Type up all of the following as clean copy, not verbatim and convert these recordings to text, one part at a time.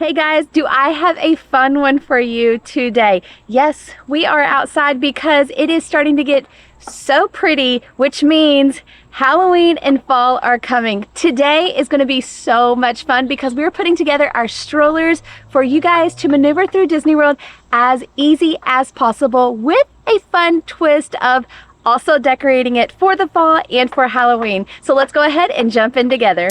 Hey guys, do I have a fun one for you today? Yes, we are outside because it is starting to get so pretty, which means Halloween and fall are coming. Today is going to be so much fun because we're putting together our strollers for you guys to maneuver through Disney World as easy as possible with a fun twist of also decorating it for the fall and for Halloween. So let's go ahead and jump in together.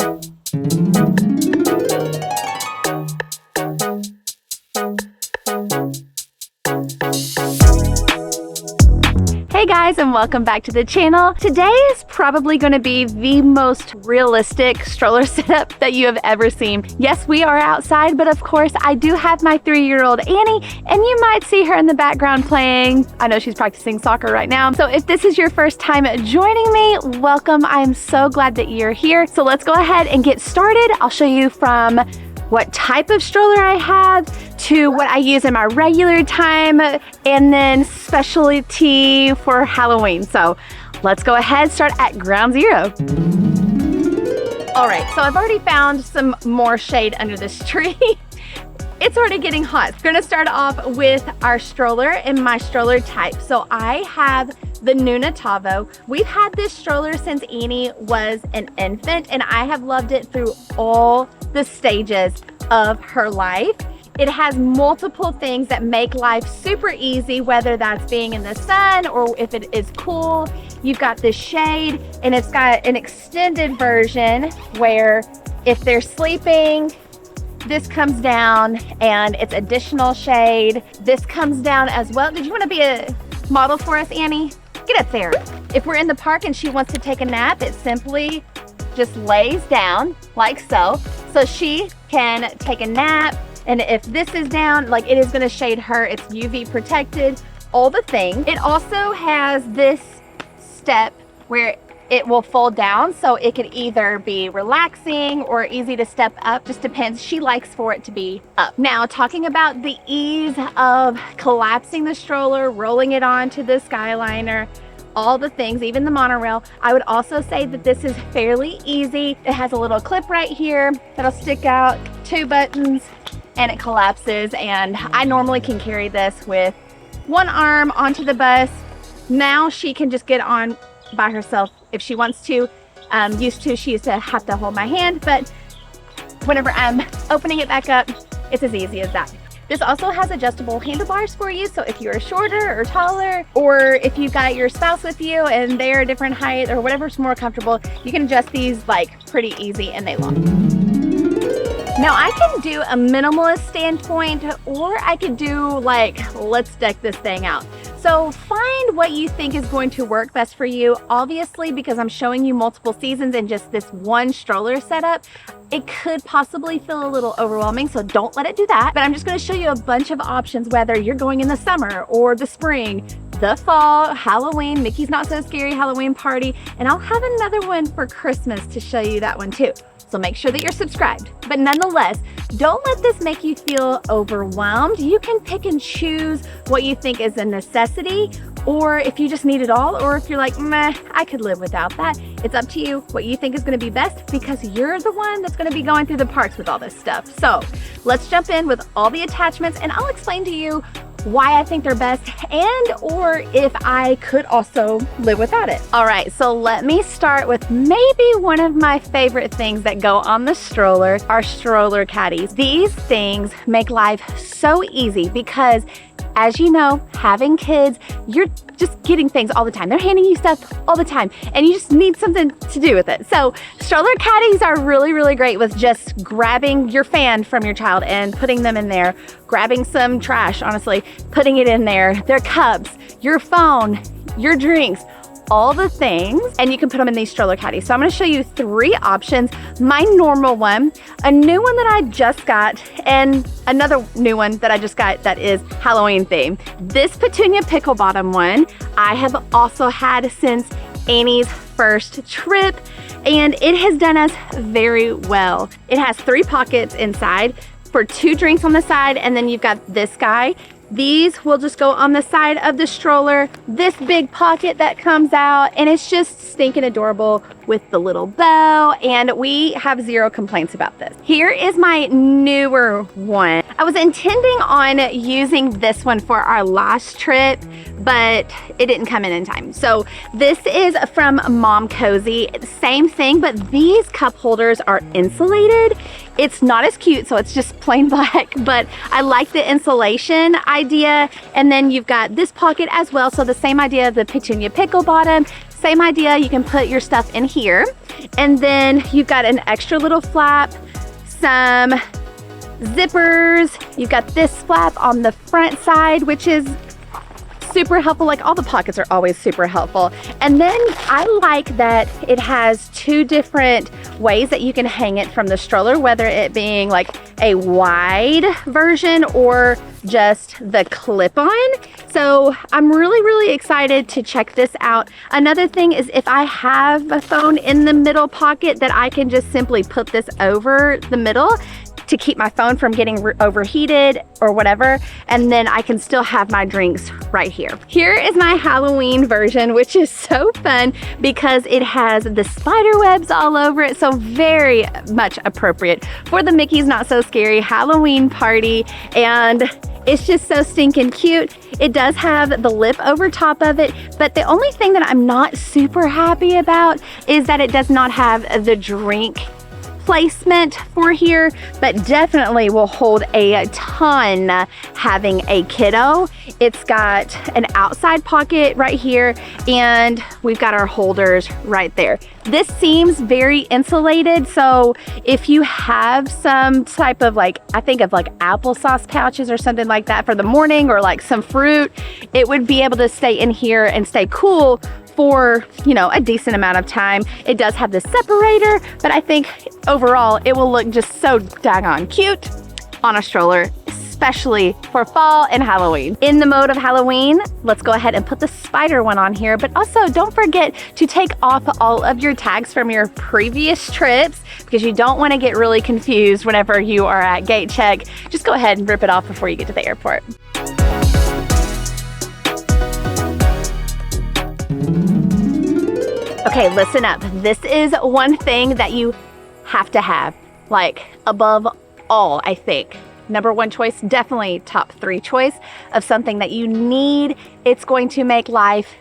Hey guys, and welcome back to the channel. Today is probably going to be the most realistic stroller setup that you have ever seen. Yes, we are outside, but of course I do have my 3-year-old Annie, and you might see her in the background playing. I know she's practicing soccer right now. So if this is your first time joining me, welcome. I'm so glad that you're here. So let's go ahead and get started. I'll show you from what type of stroller I have to what I use in my regular time, and then specialty for Halloween. So let's go ahead, start at ground zero. All right, so I've already found some more shade under this tree. It's already getting hot. We're gonna start off with our stroller and my stroller type. So I have the Nuna Tavo. We've had this stroller since Annie was an infant, and I have loved it through all the stages of her life. It has multiple things that make life super easy, whether that's being in the sun or if it is cool. You've got this shade, and it's got an extended version where if they're sleeping, this comes down and it's additional shade. This comes down as well. Did you want to be a model for us, Annie? Get up there. If we're in the park and she wants to take a nap, it simply just lays down like so. So she can take a nap. And if this is down, like, it is going to shade her. It's UV protected, all the things. It also has this step where it will fold down, so it could either be relaxing or easy to step up, just depends. She likes for it to be up. Now, talking about the ease of collapsing the stroller, rolling it onto the Skyliner, all the things, even the monorail, I would also say that this is fairly easy. It has a little clip right here that'll stick out, 2 buttons, and it collapses. And I normally can carry this with one arm onto the bus. Now she can just get on by herself if she wants to. She used to have to hold my hand, but whenever I'm opening it back up, it's as easy as that. This also has adjustable handlebars for you, so if you're shorter or taller, or if you've got your spouse with you and they're a different height or whatever's more comfortable, you can adjust these like pretty easy and they lock. Now I can do a minimalist standpoint, or I could do like, let's deck this thing out. So find what you think is going to work best for you. Obviously, because I'm showing you multiple seasons in just this one stroller setup, it could possibly feel a little overwhelming, so don't let it do that. But I'm just gonna show you a bunch of options, whether you're going in the summer or the spring, the fall, Halloween, Mickey's Not So Scary Halloween Party, and I'll have another one for Christmas to show you that one too. So make sure that you're subscribed. But nonetheless, don't let this make you feel overwhelmed. You can pick and choose what you think is a necessity, or if you just need it all, or if you're like, meh, I could live without that. It's up to you what you think is gonna be best, because you're the one that's gonna be going through the parks with all this stuff. So let's jump in with all the attachments, and I'll explain to you why I think they're best, and or if I could also live without it. All right, so let me start with maybe one of my favorite things that go on the stroller, our stroller caddies. These things make life so easy because, as you know, having kids, you're just getting things all the time. They're handing you stuff all the time, and you just need something to do with it. So stroller caddies are really, really great with just grabbing your fan from your child and putting them in there, grabbing some trash, honestly, putting it in there, their cups, your phone, your drinks, all the things, and you can put them in these stroller caddies. So I'm gonna show you 3 options. My normal one, a new one that I just got, and another new one that I just got that is Halloween themed. This Petunia Pickle Bottom one, I have also had since Annie's first trip, and it has done us very well. It has 3 pockets inside for 2 drinks on the side, and then you've got this guy These will just go on the side of the stroller. This big pocket that comes out, and it's just stinking adorable with the little bow, and we have zero complaints about this. Here is my newer one. I was intending on using this one for our last trip, but it didn't come in time. So this is from Mom Cozy. Same thing, but these cup holders are insulated. It's not as cute, so it's just plain black, but I like the insulation idea. And then you've got this pocket as well. So the same idea of the Petunia pickle bottom, same idea, you can put your stuff in here. And then you've got an extra little flap, some zippers. You've got this flap on the front side, which is super helpful. Like, all the pockets are always super helpful. And then I like that it has two different ways that you can hang it from the stroller, whether it being like a wide version or just the clip-on. So I'm really excited to check this out. Another thing is, if I have a phone in the middle pocket, that I can just simply put this over the middle to keep my phone from getting overheated or whatever, and then I can still have my drinks right here. Here is my Halloween version, which is so fun because it has the spider webs all over it, so very much appropriate for the Mickey's Not So Scary Halloween party, and it's just so stinking cute. It does have the lip over top of it, but the only thing that I'm not super happy about is that it does not have the drink placement for here, but definitely will hold a ton having a kiddo. It's got an outside pocket right here, and we've got our holders right there. This seems very insulated, so if you have some type of, like, I think of like applesauce pouches or something like that for the morning, or like some fruit, it would be able to stay in here and stay cool for, you know, a decent amount of time. It does have the separator, but I think overall it will look just so daggone cute on a stroller, especially for fall and Halloween. In the mode of Halloween, let's go ahead and put the spider one on here, but also don't forget to take off all of your tags from your previous trips, because you don't want to get really confused whenever you are at gate check. Just go ahead and rip it off before you get to the airport. Okay, listen up. This is one thing that you have to have, like, above all, I think. Number one choice, definitely top three choice of something that you need. It's going to make life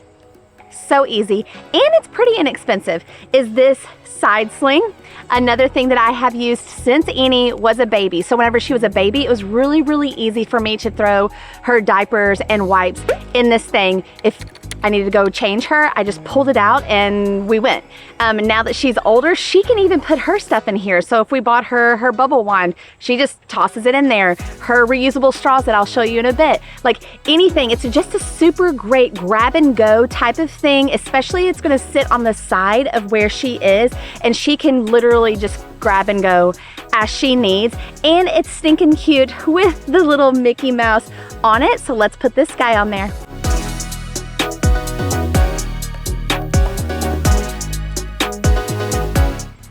so easy, and it's pretty inexpensive, is this side sling. Another thing that I have used since Annie was a baby. So whenever she was a baby, it was really easy for me to throw her diapers and wipes in this thing. If I needed to go change her, I just pulled it out and we went. Now that she's older, she can even put her stuff in here. So if we bought her her bubble wand, she just tosses it in there. Her reusable straws that I'll show you in a bit. Like, anything, it's just a super great grab and go type of thing, especially it's gonna sit on the side of where she is, and she can literally just grab and go as she needs. And it's stinking cute with the little Mickey Mouse on it. So let's put this guy on there.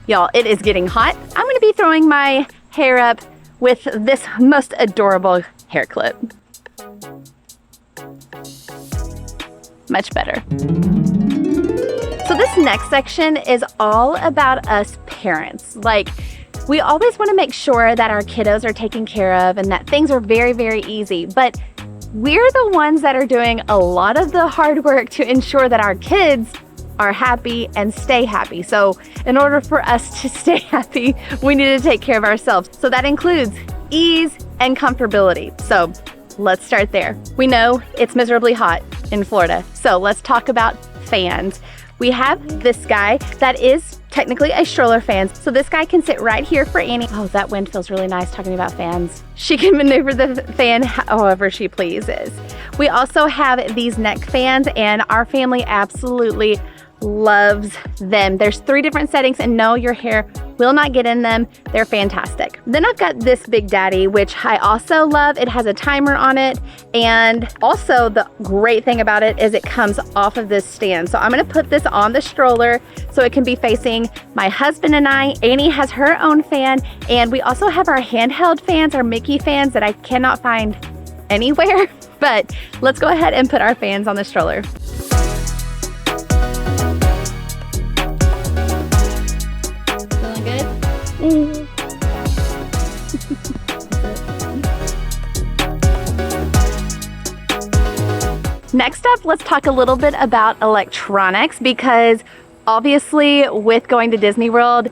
Y'all, it is getting hot. I'm gonna be throwing my hair up with this most adorable hair clip. Much better. So this next section is all about us parents. Like, we always wanna make sure that our kiddos are taken care of and that things are very easy, but we're the ones that are doing a lot of the hard work to ensure that our kids are happy and stay happy. So in order for us to stay happy, we need to take care of ourselves. So that includes ease and comfortability. So let's start there. We know it's miserably hot in Florida, so let's talk about fans. We have this guy that is technically a stroller fan. So this guy can sit right here for Annie. Oh, that wind feels really nice talking about fans. She can maneuver the fan however she pleases. We also have these neck fans, and our family absolutely loves them. There's 3 different settings, and no, your hair will not get in them. They're fantastic. Then I've got this Big Daddy, which I also love. It has a timer on it, and also the great thing about it is it comes off of this stand. So I'm gonna put this on the stroller so it can be facing my husband and I. Annie has her own fan, and we also have our handheld fans, our Mickey fans that I cannot find anywhere. But let's go ahead and put our fans on the stroller. Feeling good? Mm-hmm. Next up, let's talk a little bit about electronics, because obviously with going to Disney World,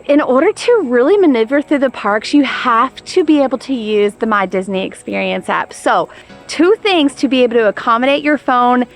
in order to really maneuver through the parks, you have to be able to use the My Disney Experience app. So 2 things to be able to accommodate your phone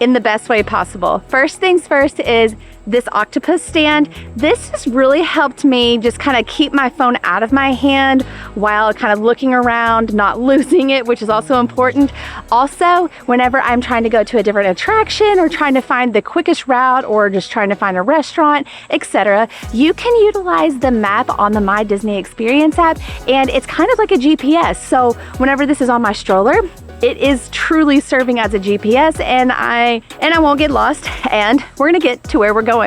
in the best way possible. First things first is this octopus stand. This has really helped me just kind of keep my phone out of my hand while kind of looking around, not losing it, which is also important. Also, whenever I'm trying to go to a different attraction or trying to find the quickest route or just trying to find a restaurant, etc., you can utilize the map on the My Disney Experience app, and it's kind of like a GPS. So whenever this is on my stroller, it is truly serving as a GPS, and I won't get lost, and we're gonna get to where we're going.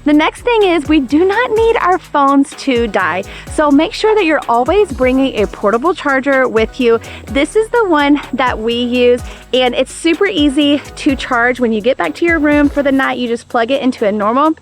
The next thing is we do not need our phones to die. So make sure that you're always bringing a portable charger with you. This is the one that we use, and it's super easy to charge. When you get back to your room for the night, you just plug it into a normal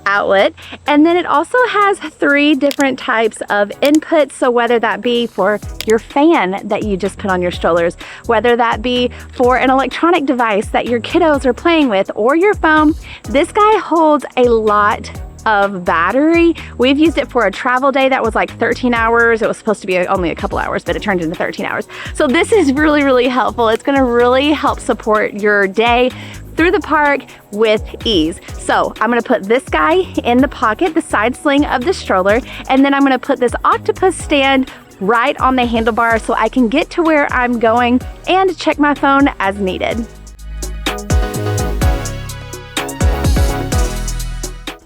outlet, and then it also has 3 different types of inputs. So whether that be for your fan that you just put on your strollers, whether that be for an electronic device that your kiddos are playing with, or your phone, this guy holds a lot of battery. We've used it for a travel day that was like 13 hours. It was supposed to be only a couple hours, but it turned into 13 hours. So this is really, really helpful. It's gonna really help support your day through the park with ease. So I'm gonna put this guy in the pocket, the side sling of the stroller, and then I'm gonna put this octopus stand right on the handlebar so I can get to where I'm going and check my phone as needed.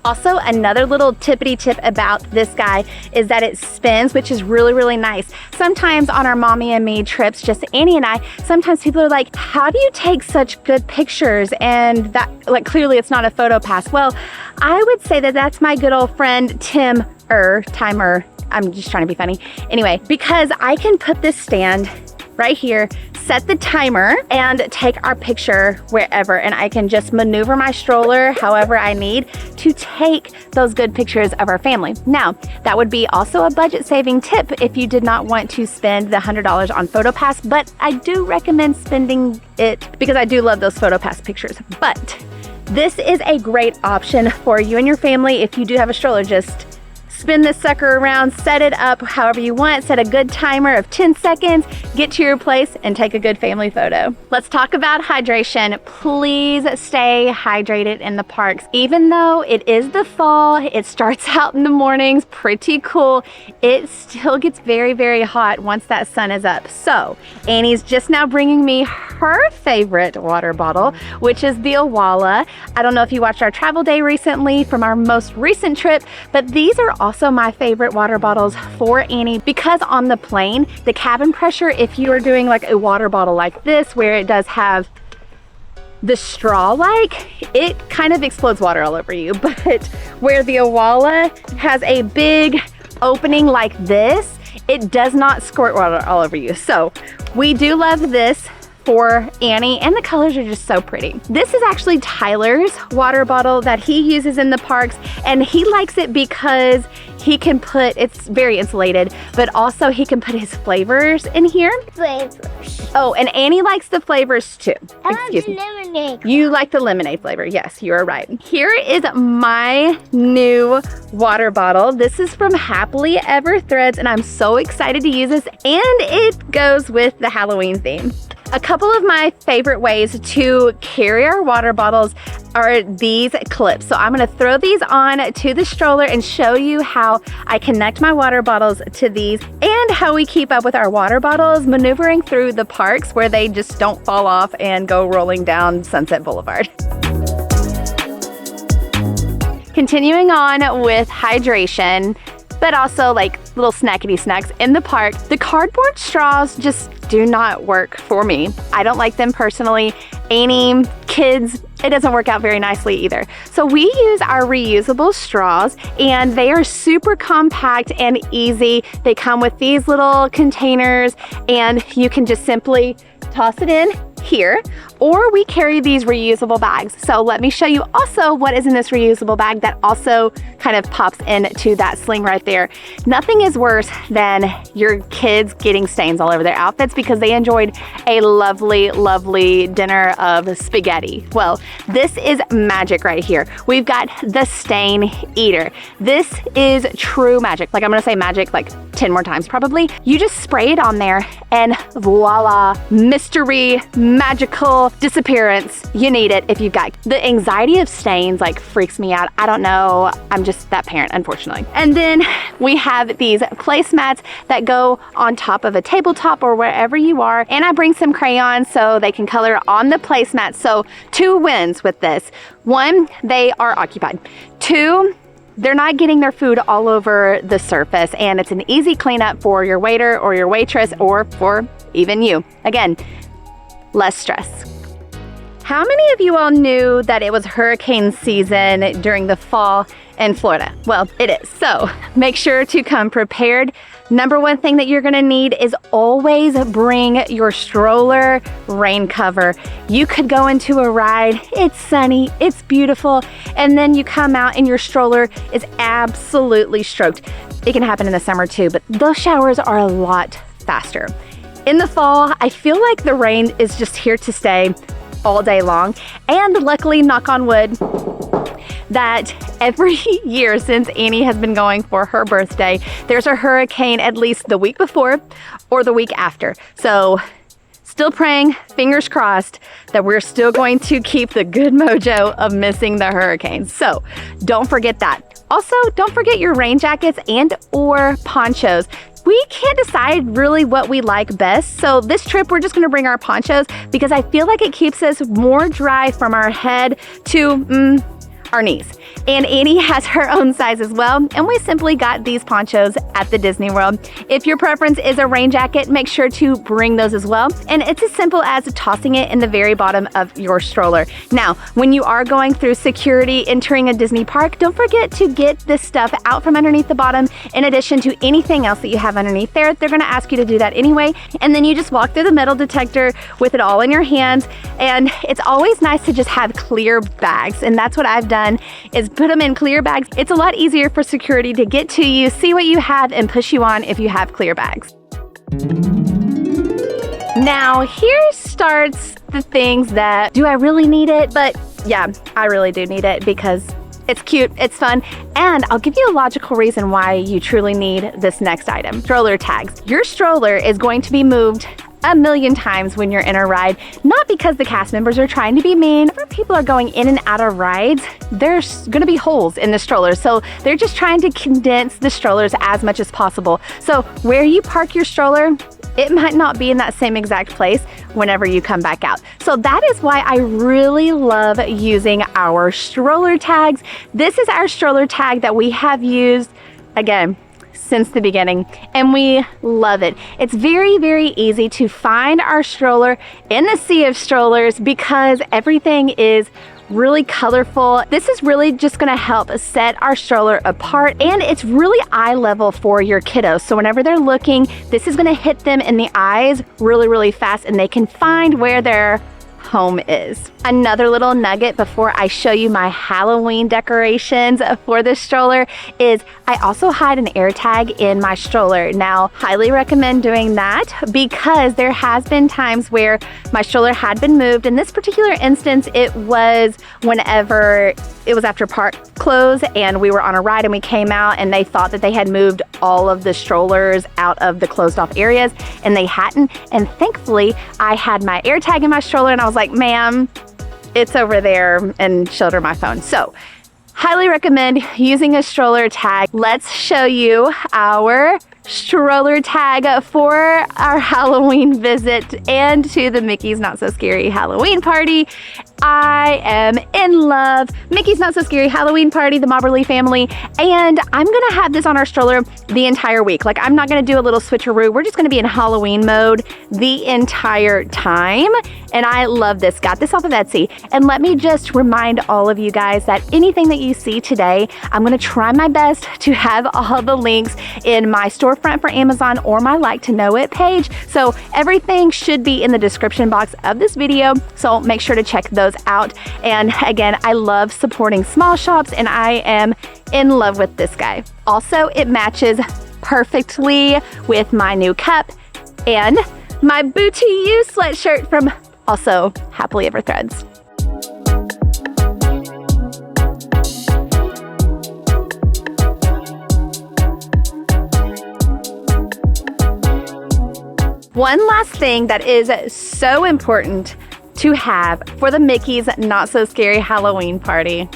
Also, another little tippity tip about this guy is that it spins, which is really, really nice. Sometimes on our mommy and me trips, just Annie and I, sometimes people are like, how do you take such good pictures? And that, like, clearly it's not a photo pass. Well, I would say that that's my good old friend, Timer. I'm just trying to be funny. Anyway, because I can put this stand right here, set the timer, and take our picture wherever, and I can just maneuver my stroller however I need to take those good pictures of our family. Now, that would be also a budget saving tip if you did not want to spend the $100 on PhotoPass, but I do recommend spending it because I do love those PhotoPass pictures. But this is a great option for you and your family. If you do have a stroller, just spin this sucker around, set it up however you want, set a good timer of 10 seconds, get to your place, and take a good family photo. Let's talk about hydration. Please stay hydrated in the parks. Even though it is the fall, it starts out in the mornings, pretty cool, it still gets very, very hot once that sun is up. So Annie's just now bringing me her favorite water bottle, which is the Awala. I don't know if you watched our travel day recently from our most recent trip, but these are also my favorite water bottles for Annie because on the plane, the cabin pressure, if you are doing like a water bottle like this, where it does have the straw, it kind of explodes water all over you. But where the Awala has a big opening like this, it does not squirt water all over you. So we do love this for Annie, and the colors are just so pretty. This is actually Tyler's water bottle that he uses in the parks, and he likes it because he can put, it's very insulated, but also he can put his flavors in here. Flavors. Oh, and Annie likes the flavors too. I like the lemonade. You like the lemonade flavor. Yes, you are right. Here is my new water bottle. This is from Happily Ever Threads, and I'm so excited to use this, and it goes with the Halloween theme. A couple of my favorite ways to carry our water bottles are these clips. So I'm gonna throw these on to the stroller and show you how I connect my water bottles to these and how we keep up with our water bottles maneuvering through the parks where they just don't fall off and go rolling down Sunset Boulevard. Continuing on with hydration, but also like little snackety snacks in the park. The cardboard straws just do not work for me. I don't like them personally. Annie kids, it doesn't work out very nicely either. So we use our reusable straws, and they are super compact and easy. They come with these little containers, and you can just simply toss it in here, or we carry these reusable bags. So let me show you also what is in this reusable bag that also kind of pops into that sling right there. Nothing is worse than your kids getting stains all over their outfits because they enjoyed a lovely, lovely dinner of spaghetti. Well, this is magic right here. We've got the stain eater. This is true magic. Like, I'm gonna say magic like 10 more times probably. You just spray it on there and voila, mystery, magical disappearance. You need it if you've got the anxiety of stains. Like, freaks me out. I don't know. I'm just that parent, unfortunately. And then we have these placemats that go on top of a tabletop or wherever you are. And I bring some crayons so they can color on the placemat. So 2 wins with this. 1, they are occupied. 2, they're not getting their food all over the surface, and it's an easy cleanup for your waiter or your waitress or for even you. Again, less stress. How many of you all knew that it was hurricane season during the fall in Florida? Well, it is. So make sure to come prepared. Number 1 thing that you're gonna need is always bring your stroller rain cover. You could go into a ride, it's sunny, it's beautiful, and then you come out and your stroller is absolutely stroked. It can happen in the summer too, but those showers are a lot faster. In the fall, I feel like the rain is just here to stay all day long. And luckily, knock on wood, that every year since Annie has been going for her birthday, there's a hurricane at least the week before or the week after. So still praying, fingers crossed, that we're still going to keep the good mojo of missing the hurricane. So don't forget that. Also, don't forget your rain jackets and or ponchos. We can't decide really what we like best. So this trip, we're just gonna bring our ponchos because I feel like it keeps us more dry from our head to our knees. And Annie has her own size as well, and we simply got these ponchos at the Disney World. If your preference is a rain jacket, make sure to bring those as well. And it's as simple as tossing it in the very bottom of your stroller. Now, when you are going through security entering a Disney park, don't forget to get this stuff out from underneath the bottom in addition to anything else that you have underneath there. They're gonna ask you to do that anyway. And then you just walk through the metal detector with it all in your hands. And it's always nice to just have clear bags. And that's what I've done, is put them in clear bags. It's a lot easier for security to get to you, see what you have, and push you on if you have clear bags. Now, here starts the things that, do I really need it? But yeah, I really do need it because it's cute, it's fun, and I'll give you a logical reason why you truly need this next item. Stroller tags. Your stroller is going to be moved a million times when you're in a ride, not because the cast members are trying to be mean. Whenever people are going in and out of rides, there's gonna be holes in the strollers. So they're just trying to condense the strollers as much as possible. So where you park your stroller, it might not be in that same exact place whenever you come back out. So that is why I really love using our stroller tags. This is our stroller tag that we have used, again, since the beginning, and we love it. It's very, very easy to find our stroller in the sea of strollers because everything is really colorful. This is really just gonna help set our stroller apart, and it's really eye level for your kiddos. So whenever they're looking, this is gonna hit them in the eyes really, really fast, and they can find where their home is. Another little nugget before I show you my Halloween decorations for this stroller is I also hide an air tag in my stroller. Now, highly recommend doing that because there has been times where my stroller had been moved. In this particular instance, it was whenever it was after park close and we were on a ride and we came out and they thought that they had moved all of the strollers out of the closed off areas and they hadn't. And thankfully, I had my air tag in my stroller and I was like, ma'am, it's over there, and showed her my phone. So highly recommend using a stroller tag. Let's show you our stroller tag for our Halloween visit and to the Mickey's Not So Scary Halloween party. I am in love. Mickey's Not So Scary Halloween party, the Mobberly family, and I'm gonna have this on our stroller the entire week. Like, I'm not gonna do a little switcheroo. We're just gonna be in Halloween mode the entire time, and I love this. Got this off of Etsy. And let me just remind all of you guys that anything that you see today, I'm gonna try my best to have all the links in my storefront for Amazon or my Like to Know It page. So everything should be in the description box of this video, so make sure to check those out. And again, I love supporting small shops, and I am in love with this guy. Also, it matches perfectly with my new cup and my Booty You sweatshirt from also Happily Ever Threads. One last thing that is so important to have for the Mickey's Not So Scary Halloween party.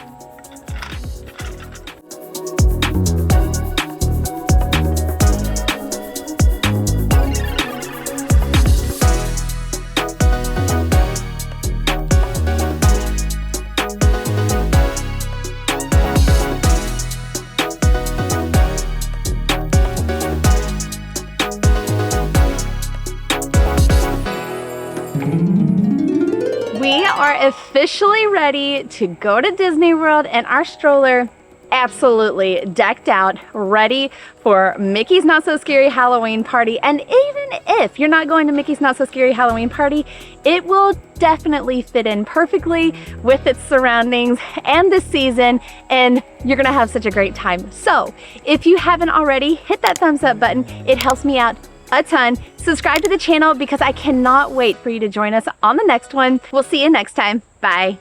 We are officially ready to go to Disney World, and our stroller absolutely decked out, ready for Mickey's Not So Scary Halloween party. And even if you're not going to Mickey's Not So Scary Halloween party, it will definitely fit in perfectly with its surroundings and the season, and you're gonna have such a great time. So if you haven't already, hit that thumbs up button. It helps me out a ton. Subscribe to the channel because I cannot wait for you to join us on the next one. We'll see you next time. Bye.